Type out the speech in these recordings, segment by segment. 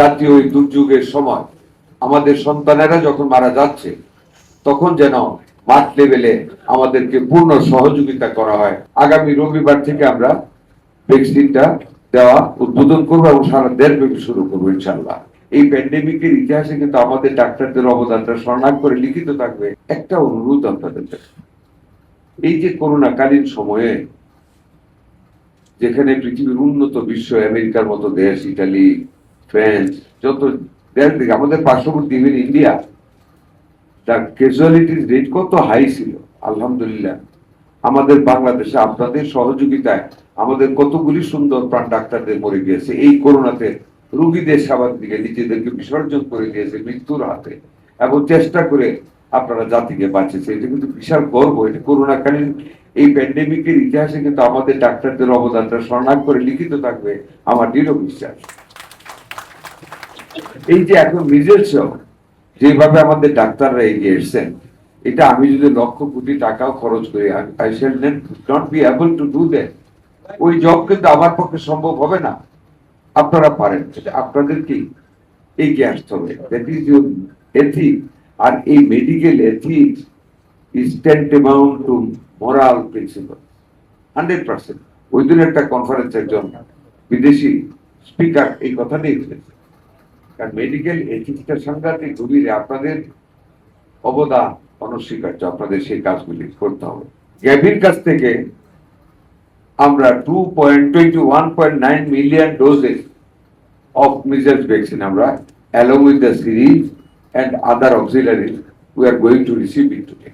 জাতীয় এই দুর্যোগের সময় আমাদের সন্তানেরা যখন মারা যাচ্ছে তখন যেন মাঠ লেভেলে আমাদেরকে পূর্ণ সহযোগিতা করা হয়। আগামী রবিবার থেকে আমরা ভ্যাকসিনটা দেওয়া উদ্বোধন করবো এবং সারা দেশব্যাপী শুরু করবো ইনশাআল্লাহ। এই প্যান্ডেমিকের ইতিহাসে কিন্তু আমাদের ডাক্তারদের অবদানটা স্মরণার্থ করে লিখিত থাকবে। একটা অনুরোধ আপনাদের কাছে, এই যে করোনাকালীন সময়ে যেখানে পৃথিবীর উন্নত বিশ্ব, আমেরিকার মতো দেশ, ইটালি, ফ্রান্স, যত দেশ থেকে আমাদের পার্শ্ববর্তী ইভেন ইন্ডিয়া, তার ক্যাজুয়ালিটির রেট কত হাই ছিল। আলহামদুলিল্লাহ আমাদের বাংলাদেশে আপনাদের সহযোগিতায় আমাদের কতগুলি সুন্দর প্রাণ ডাক্তারদের মরে গিয়েছে এই করোনাতে, রোগীদের সেবার দিকে নিজেদেরকে বিসর্জন করে দিয়েছে মৃত্যুর হাতে, এবং চেষ্টা করে আপনারা জাতিকে বাঁচিয়েছে। এটা কিন্তু বিশাল গর্ব। এটা করোনাকালীন এই প্যান্ডেমিকের ইতিহাসে কিন্তু আমাদের ডাক্তারদের অবদানটা স্মরণার্থ করে লিখিত থাকবে, আমার দৃঢ় বিশ্বাস। এই যে এখন নিজস্ব যেভাবে আমাদের ডাক্তাররা এগিয়ে এসছেন, এটা আমি যদি লক্ষ কোটি টাকাও খরচ করি, I shall not be able to do that. ওই জব কিন্তু আমার পক্ষে সম্ভব হবে না। আপনারা পারেন, আপনাদেরকে এগিয়ে আসতে হবে। That is your ethic. আর এই medical ethics is tantamount to moral principle 100%। ওই দিন একটা কনফারেন্স একজন বিদেশি স্পিকার এই কথাটি বলেছে, কারণ মেডিকেল এথিক্সটা সাংঘাতিক গভীরে। আপনাদের অবদান অনস্বীকার্য, আপনাদের সেই কাজগুলি করতে হবে। গ্যাভির কাছ থেকে আমরা 2.21.9 million doses of measles vaccine আমরা along with the series and other auxiliaries we are going to receive it today,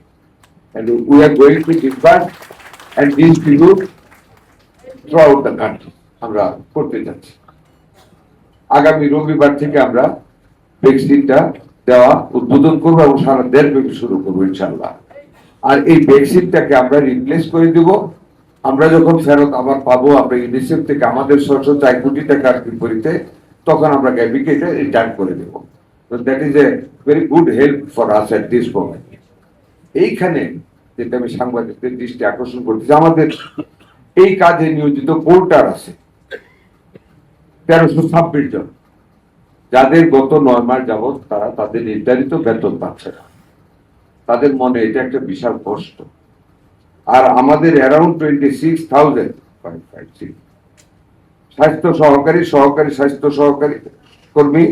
and we are going to disperse and distribute throughout the country আমরা করতে যাচ্ছি। আগামী রবিবার থেকে আমরা ভ্যাকসিনটা দেওয়া উদ্বোধন করবো এবং সারা দেশব্যাপী শুরু করবো ইনশাআল্লাহ। আর এই ভ্যাকসিনটাকে আমরা রিপ্লেস করে দিব। আমরা যখন ফেরত আবার পাবো আমরা ইউনিসেফ থেকে আমাদের 604 কোটি টাকার বিপরীতে, তখন আমরা গ্যাভিকে এটা রিটার্ন করে দেব। That is a very good help for us at this moment. এইখানে যেটা আমি সাংবাদিকদের দৃষ্টি আকর্ষণ করতেছি, আমাদের এই কাজে নিয়োজিত পোর্টার আছে 1326 জন, যাদের গত 9 মাস যাবৎ তারা তাদের নির্ধারিত বেতন পাচ্ছে না। তাদের মনে এটা একটা বিশাল কষ্ট। আর আমাদের অ্যারাউন্ড 26,000 স্বাস্থ্য সহকারী, সহকারী স্বাস্থ্য সহকারী কর্মী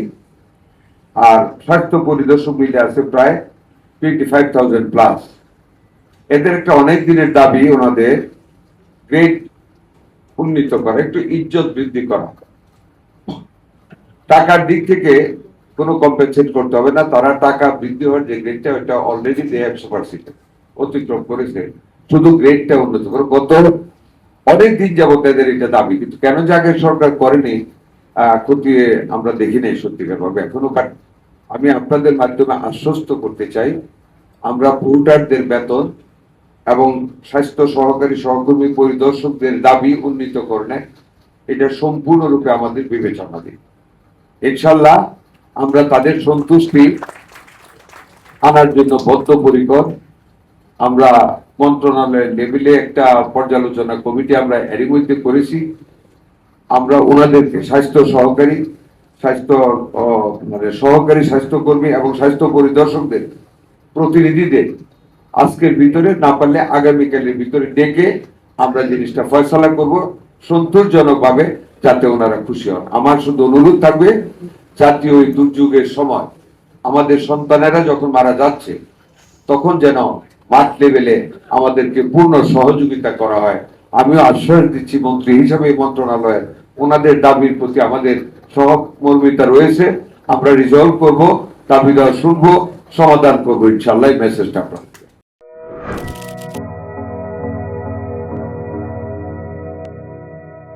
আর স্বাস্থ্য পরিদর্শক মিলে আছে প্রায় 25,000 প্লাস। এদের একটা অনেক দিনের দাবি ওনাদের গ্রেড উন্নীত করা, একটু ইজ্জত বৃদ্ধি করা। টাকার দিক থেকে কোনো কম্পেনসেট করতে হবে না, তারা টাকা বৃদ্ধি হওয়ার যে গ্রেডটা ওটা অলরেডি দে হ্যাভ সুপারসিডেড, অতিক্রম করেছে। শুধু গ্রেডটা উন্নত করে। গত অনেক দিন যাবত এদের এটা দাবি, কিন্তু কেন যে আগের সরকার করেনি খতিয়ে আমরা দেখি নাই সত্যিকার ভাবে এখনো। আমি আপনাদের মাধ্যমে আশ্বস্ত করতে চাই, আমরা পোর্টারদের বেতন এবং স্বাস্থ্য সহকারী সহকর্মী পরিদর্শকদের দাবি উন্নীতকরণে এটা সম্পূর্ণরূপে আমাদের বিবেচনা দিই। ইনশাল্লাহ আমরা তাদের সন্তুষ্টি আনার জন্য বদ্ধপরিকর। আমরা মন্ত্রণালয়ের লেভেলে একটা পর্যালোচনা কমিটি আমরা এরই মধ্যে করেছি। আমরা ওনাদেরকে স্বাস্থ্য সহকারী, সহকারী স্বাস্থ্যকর্মী এবং স্বাস্থ্য পরিদর্শকদের প্রতিনিধিদের আজকের ভিতরে, না পারলে আগামীকালের ভিতরে ডেকে আমরা জিনিসটা ফয়সালা করব সন্তোষজনক ভাবে, যাতে ওনারা খুশি হন। আমার শুধু অনুরোধ থাকবে, জাতীয় এই দুর্যোগের সময় আমাদের সন্তানেরা যখন মারা যাচ্ছে তখন যেন মাঠ লেভেলে আমাদেরকে পূর্ণ সহযোগিতা করা হয়। আমিও আশ্বাস দিচ্ছি মন্ত্রী হিসাবে মন্ত্রণালয়ের ওনাদের দাবির প্রতি আমাদের সহমর্মিতা রয়েছে। আমরা রিজলভ করব, দাবি দেওয়া শুনবো, সমাধান করবো ইনশাআল্লাহ। এই মেসেজটা আপনার